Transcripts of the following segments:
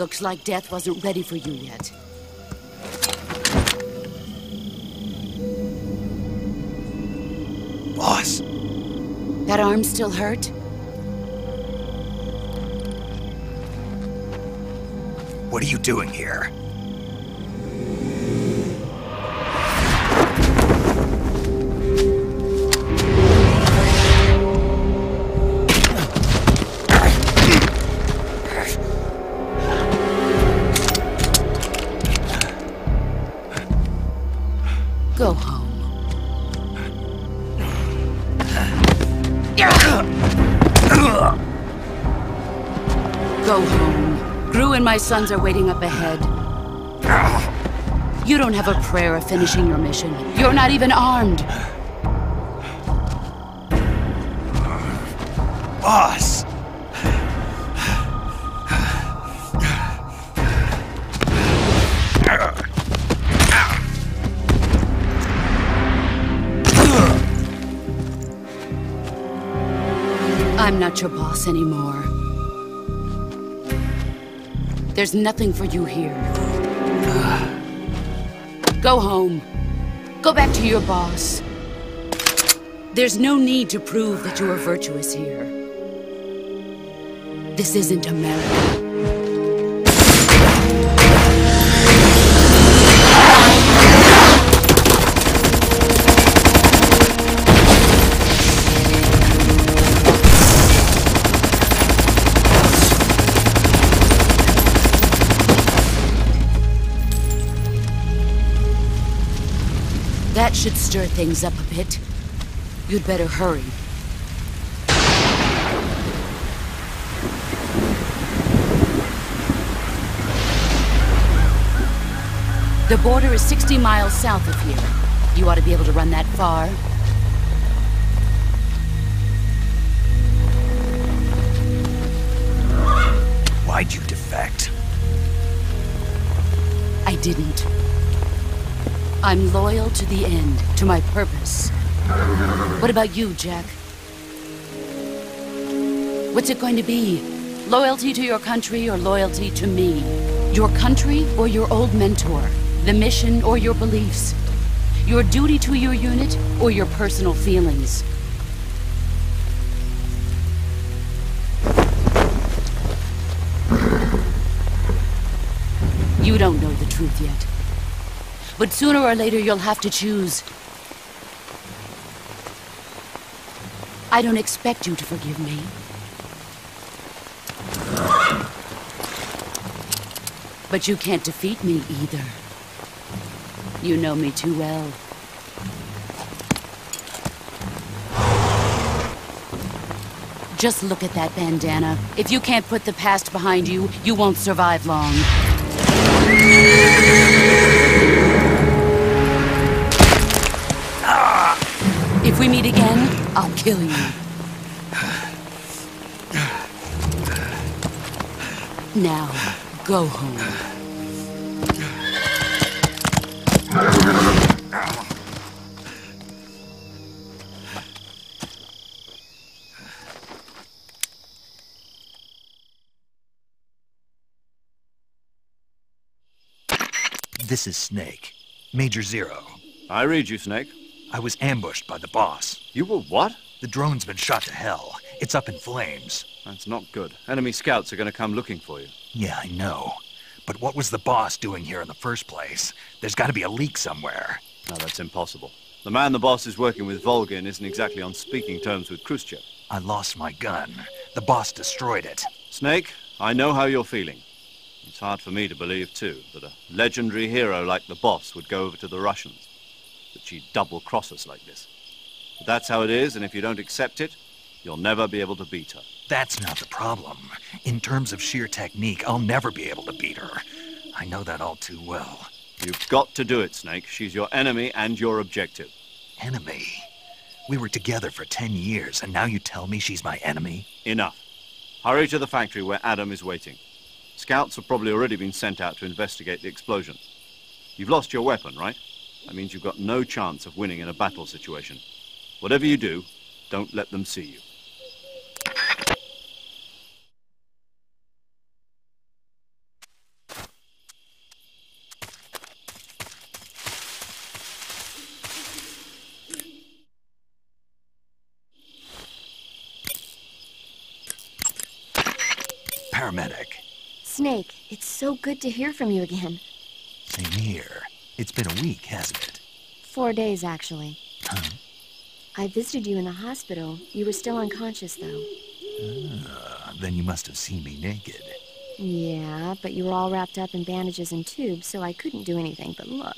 Looks like death wasn't ready for you yet. Boss. That arm still hurt? What are you doing here? Go home. Go home. Gru and my sons are waiting up ahead. You don't have a prayer of finishing your mission. You're not even armed. Boss! I'm not your boss anymore. There's nothing for you here. Go home. Go back to your boss. There's no need to prove that you are virtuous here. This isn't America. That should stir things up a bit. You'd better hurry. The border is 60 miles south of here. You ought to be able to run that far. Why'd you defect? I didn't. I'm loyal to the end, to my purpose. What about you, Jack? What's it going to be? Loyalty to your country or loyalty to me? Your country or your old mentor? The mission or your beliefs? Your duty to your unit or your personal feelings? You don't know the truth yet. But sooner or later, you'll have to choose. I don't expect you to forgive me. But you can't defeat me either. You know me too well. Just look at that bandana. If you can't put the past behind you, you won't survive long. If we meet again, I'll kill you. Now, go home. This is Snake. Major Zero. I read you, Snake. I was ambushed by the boss. You were what? The drone's been shot to hell. It's up in flames. That's not good. Enemy scouts are going to come looking for you. Yeah, I know. But what was the boss doing here in the first place? There's got to be a leak somewhere. No, that's impossible. The man the boss is working with, Volgin, isn't exactly on speaking terms with Khrushchev. I lost my gun. The boss destroyed it. Snake, I know how you're feeling. It's hard for me to believe, too, that a legendary hero like the boss would go over to the Russians. That she'd double-cross us like this. But that's how it is, and if you don't accept it, you'll never be able to beat her. That's not the problem. In terms of sheer technique, I'll never be able to beat her. I know that all too well. You've got to do it, Snake. She's your enemy and your objective. Enemy? We were together for 10 years, and now you tell me she's my enemy? Enough. Hurry to the factory where Adam is waiting. Scouts have probably already been sent out to investigate the explosion. You've lost your weapon, right? That means you've got no chance of winning in a battle situation. Whatever you do, don't let them see you. paramedic. Snake, it's so good to hear from you again. Same here. It's been a week, hasn't it? 4 days, actually. Huh? I visited you in the hospital. You were still unconscious, though. Then you must have seen me naked. Yeah, but you were all wrapped up in bandages and tubes, so I couldn't do anything but look.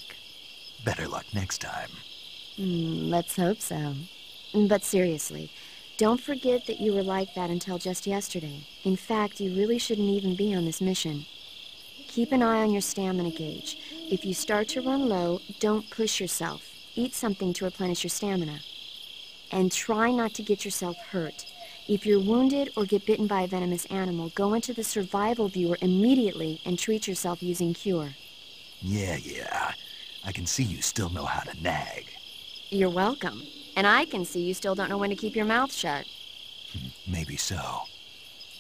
Better luck next time. Let's hope so. But seriously, don't forget that you were like that until just yesterday. In fact, you really shouldn't even be on this mission. Keep an eye on your stamina gauge. If you start to run low, don't push yourself. Eat something to replenish your stamina. And try not to get yourself hurt. If you're wounded or get bitten by a venomous animal, go into the survival viewer immediately and treat yourself using Cure. Yeah. I can see you still know how to nag. You're welcome. And I can see you still don't know when to keep your mouth shut. Maybe so.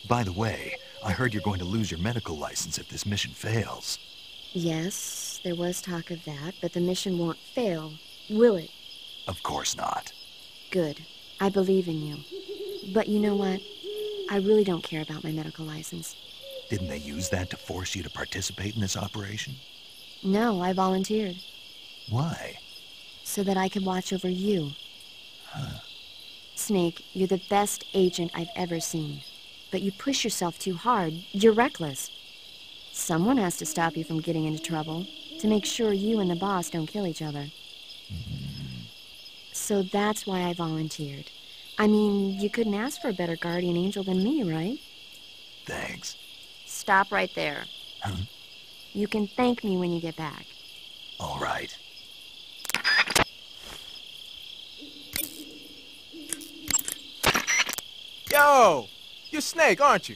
By the way, I heard you're going to lose your medical license if this mission fails. Yes, there was talk of that, but the mission won't fail, will it? Of course not. Good. I believe in you. But you know what? I really don't care about my medical license. Didn't they use that to force you to participate in this operation? No, I volunteered. Why? So that I could watch over you. Huh. Snake, you're the best agent I've ever seen. But you push yourself too hard. You're reckless. Someone has to stop you from getting into trouble, to make sure you and the boss don't kill each other. So that's why I volunteered. I mean, you couldn't ask for a better guardian angel than me, right? Thanks. Stop right there. Huh? You can thank me when you get back. All right. Yo! You're Snake, aren't you?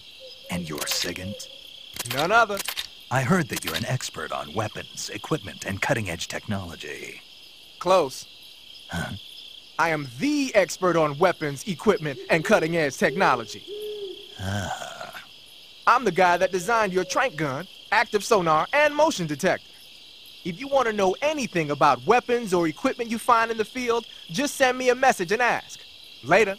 And you're Sigint? None other. I heard that you're an expert on weapons, equipment, and cutting-edge technology. Close. Huh? I am the expert on weapons, equipment, and cutting-edge technology. Ah. I'm the guy that designed your trank gun, active sonar, and motion detector. If you want to know anything about weapons or equipment you find in the field, just send me a message and ask. Later.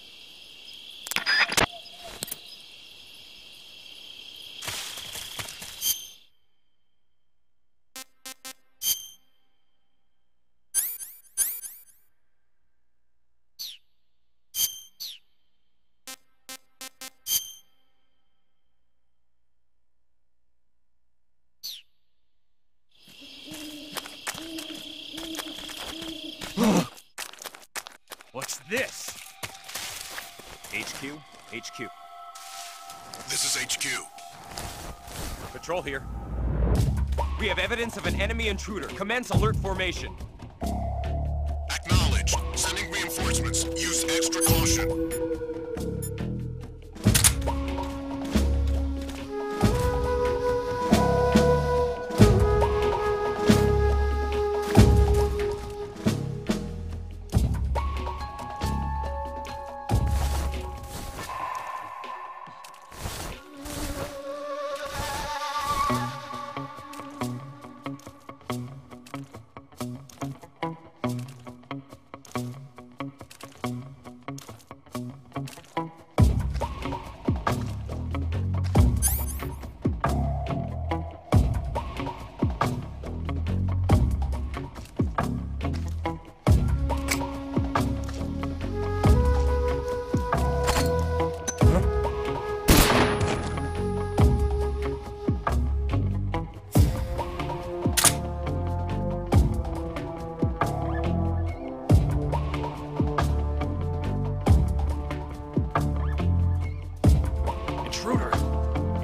What's this? HQ? HQ. This is HQ. Patrol here. We have evidence of an enemy intruder. Commence alert formation. Acknowledged. Sending reinforcements. Use extra caution.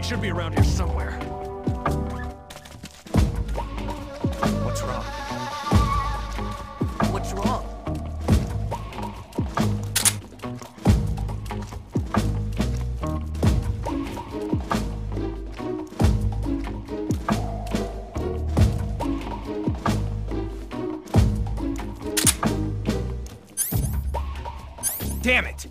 Should be around here somewhere. What's wrong? What's wrong? Damn it!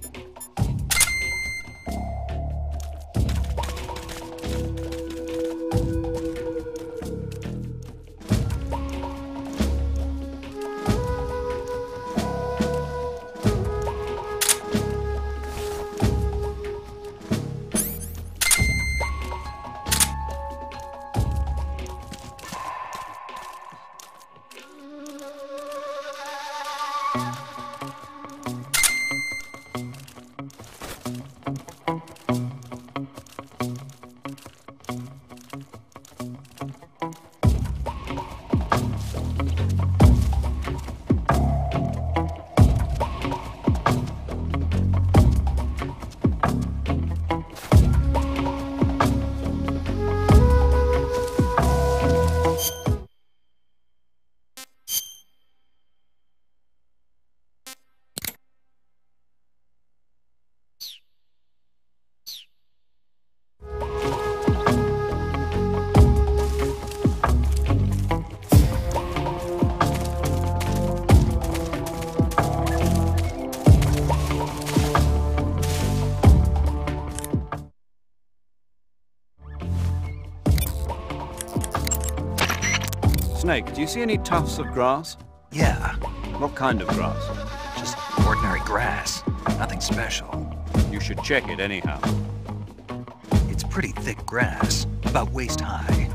Snake, do you see any tufts of grass? Yeah, What kind of grass? just ordinary grass. Nothing special. You should check it anyhow. It's pretty thick grass, about waist high.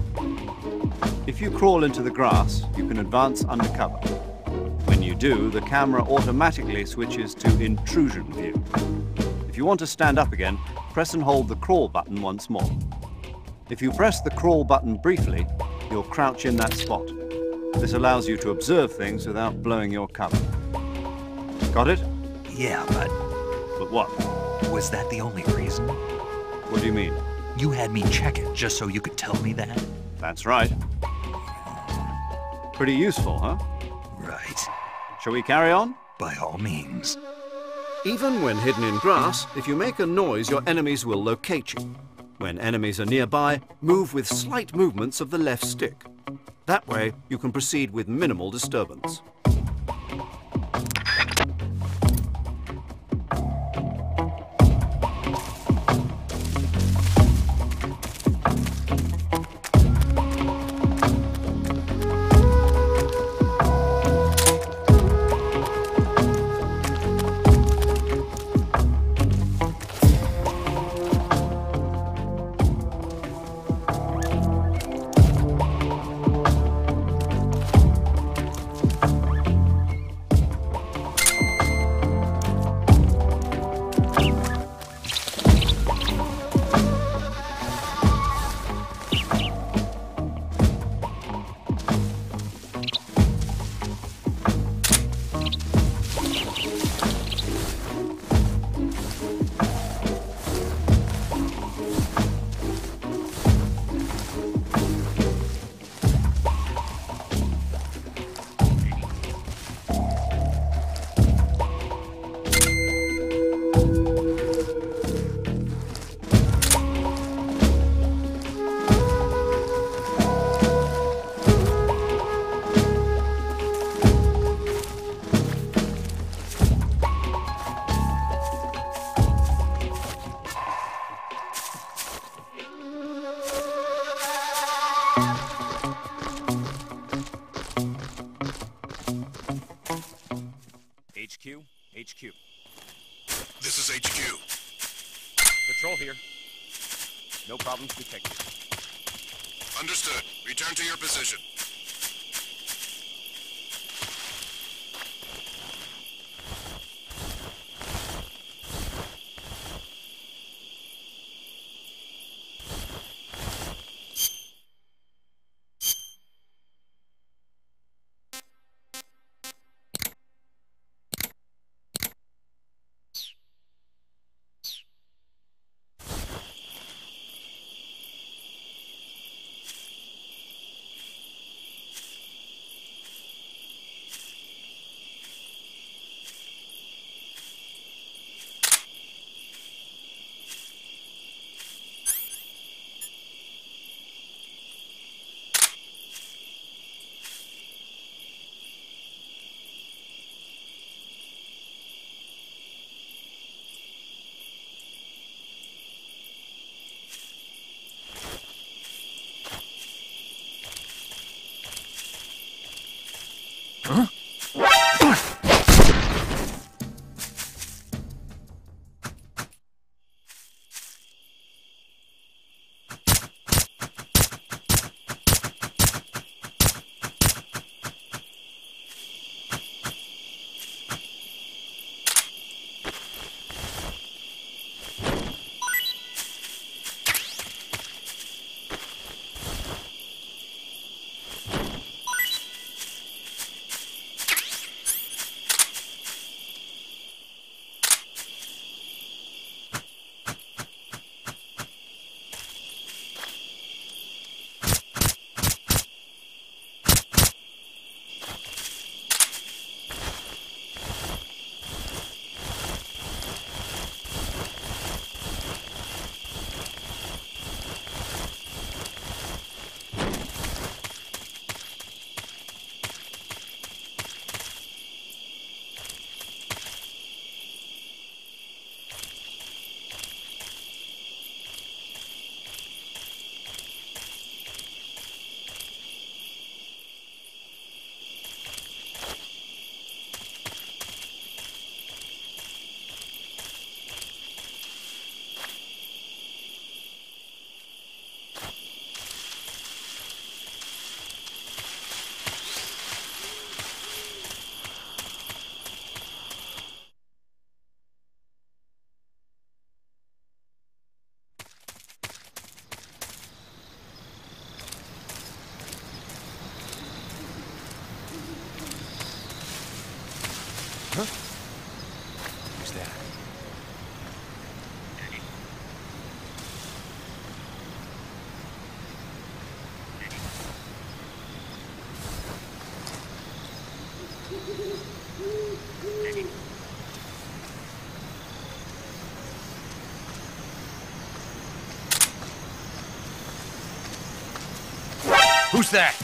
If you crawl into the grass, you can advance undercover. When you do, the camera automatically switches to intrusion view. If you want to stand up again, press and hold the crawl button once more. If you press the crawl button briefly, you'll crouch in that spot. This allows you to observe things without blowing your cover. Got it? Yeah, but But what? was that the only reason? What do you mean? You had me check it just so you could tell me that? That's right. Pretty useful, huh? Right. Shall we carry on? By all means. Even when hidden in grass, if you make a noise, your enemies will locate you. When enemies are nearby, move with slight movements of the left stick. That way, you can proceed with minimal disturbance. HQ. This is HQ. Patrol here. No problems detected. Understood. Return to your position. Who's that? Who's that?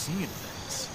Seeing things.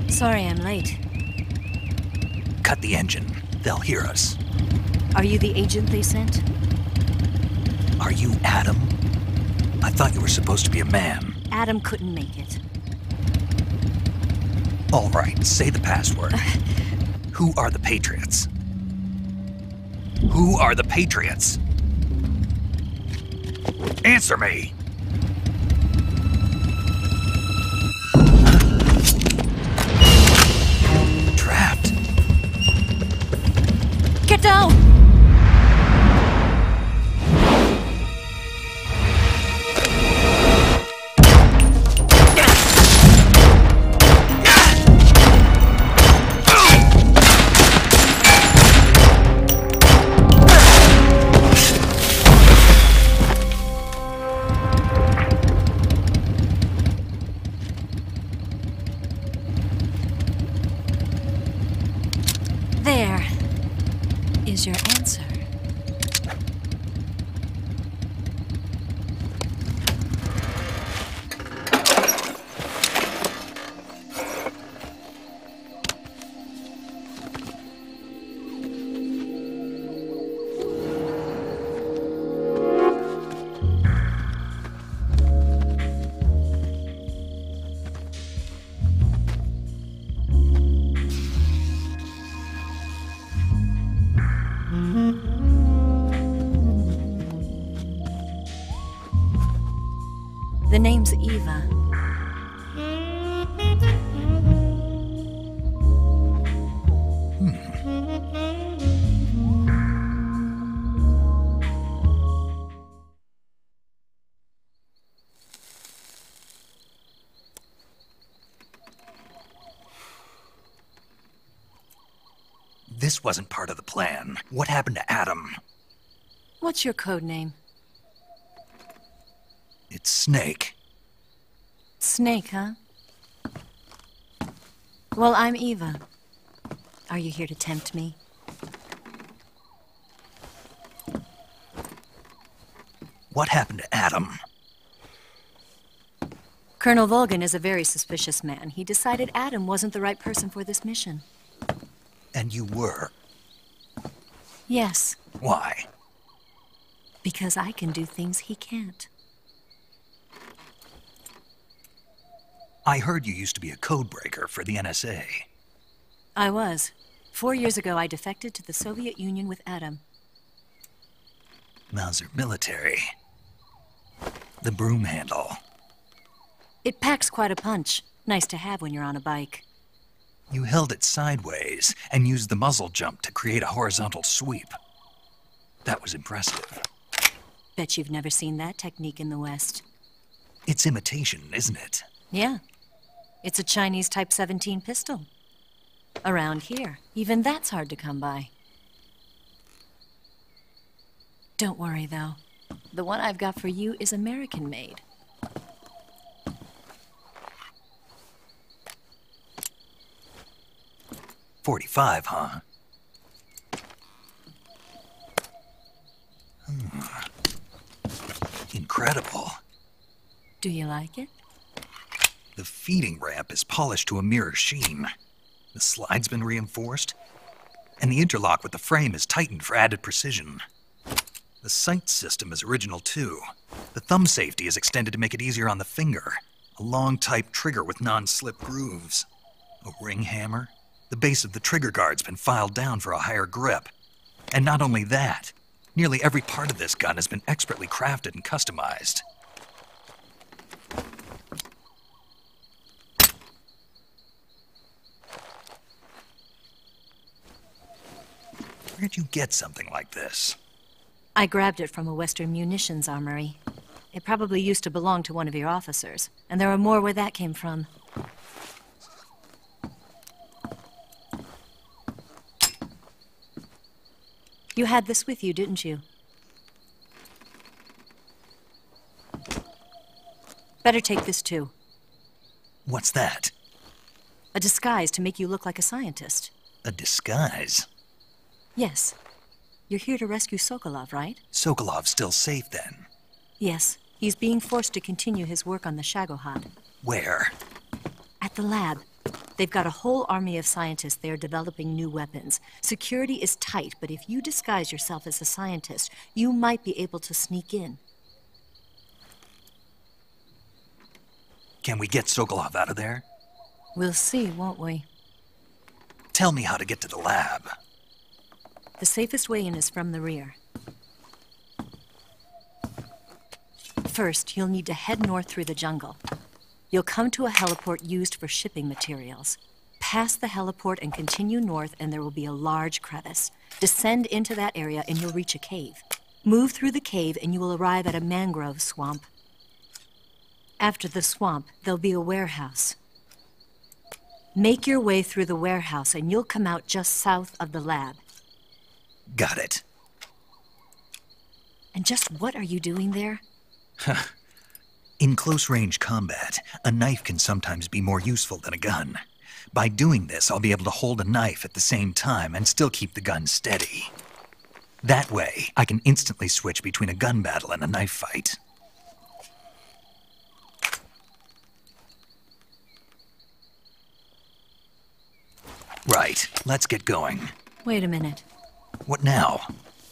Sorry I'm late. Cut the engine. They'll hear us. Are you the agent they sent? Are you Adam? I thought you were supposed to be a man. Adam couldn't make it. All right, say the password. Who are the Patriots? Who are the Patriots? Answer me! Trapped. Get down! There is your answer. The name's Eva. This wasn't part of the plan. What happened to Adam? What's your code name? It's Snake. Snake, huh? Well, I'm Eva. Are you here to tempt me? What happened to Adam? Colonel Volgan is a very suspicious man. He decided Adam wasn't the right person for this mission. And you were. Yes, Why? because I can do things he can't. I heard you used to be a codebreaker for the NSA. I was. 4 years ago, I defected to the Soviet Union with Adam. Mauser military. The broom handle. It packs quite a punch. Nice to have when you're on a bike. You held it sideways and used the muzzle jump to create a horizontal sweep. That was impressive. Bet you've never seen that technique in the West. It's imitation, isn't it? Yeah. It's a Chinese Type 17 pistol. Around here, even that's hard to come by. Don't worry, though. The one I've got for you is American-made. .45, huh? Incredible. Do you like it? The feeding ramp is polished to a mirror sheen. The slide's been reinforced, and the interlock with the frame is tightened for added precision. The sight system is original too. The thumb safety is extended to make it easier on the finger. A long type trigger with non-slip grooves. A ring hammer. The base of the trigger guard's been filed down for a higher grip. And not only that, nearly every part of this gun has been expertly crafted and customized. Where'd you get something like this? I grabbed it from a Western munitions armory. It probably used to belong to one of your officers, and there are more where that came from. You had this with you, didn't you? Better take this too. What's that? A disguise to make you look like a scientist. A disguise? Yes, You're here to rescue Sokolov, right? Sokolov's still safe then. Yes. He's being forced to continue his work on the Shagohod. Where? At the lab. They've got a whole army of scientists there developing new weapons. Security is tight, but if you disguise yourself as a scientist, you might be able to sneak in. Can we get Sokolov out of there? We'll see, won't we? Tell me how to get to the lab. The safest way in is from the rear. First, you'll need to head north through the jungle. You'll come to a heliport used for shipping materials. Pass the heliport and continue north, and there will be a large crevice. Descend into that area and you'll reach a cave. Move through the cave and you will arrive at a mangrove swamp. After the swamp, there'll be a warehouse. Make your way through the warehouse and you'll come out just south of the lab. Got it. And just what are you doing there? In close-range combat, a knife can sometimes be more useful than a gun. By doing this, I'll be able to hold a knife at the same time and still keep the gun steady. That way, I can instantly switch between a gun battle and a knife fight. Right, let's get going. Wait a minute. What now?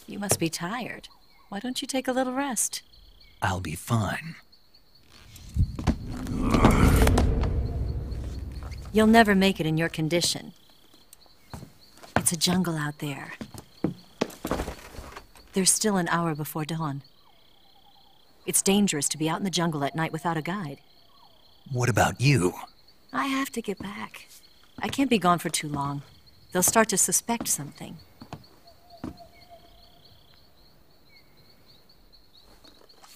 You must be tired. Why don't you take a little rest? I'll be fine. You'll never make it in your condition. It's a jungle out there. There's still an hour before dawn. It's dangerous to be out in the jungle at night without a guide. What about you? I have to get back. I can't be gone for too long. They'll start to suspect something.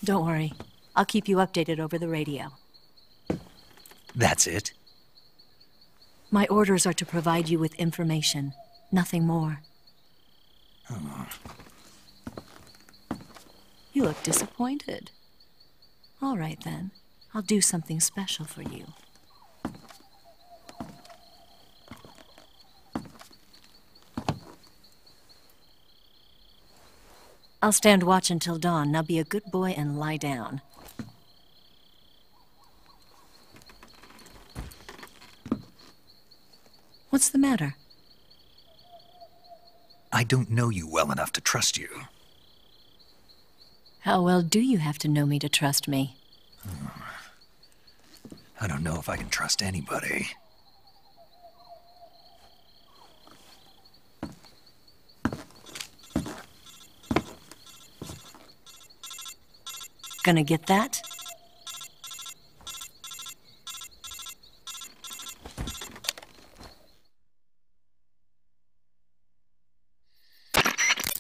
Don't worry. I'll keep you updated over the radio. That's it? My orders are to provide you with information. Nothing more. Oh. You look disappointed. All right, then. I'll do something special for you. I'll stand watch until dawn. Now be a good boy and lie down. What's the matter? I don't know you well enough to trust you. How well do you have to know me to trust me? I don't know if I can trust anybody. Gonna get that?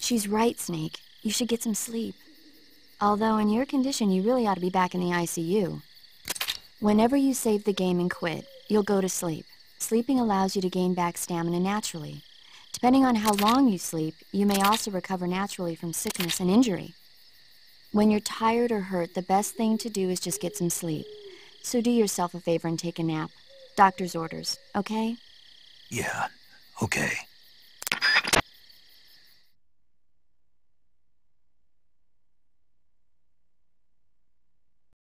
She's right, Snake. You should get some sleep. Although in your condition, you really ought to be back in the ICU. Whenever you save the game and quit, you'll go to sleep. Sleeping allows you to gain back stamina naturally. Depending on how long you sleep, you may also recover naturally from sickness and injury. When you're tired or hurt, the best thing to do is just get some sleep. So do yourself a favor and take a nap. Doctor's orders, okay? Yeah, okay.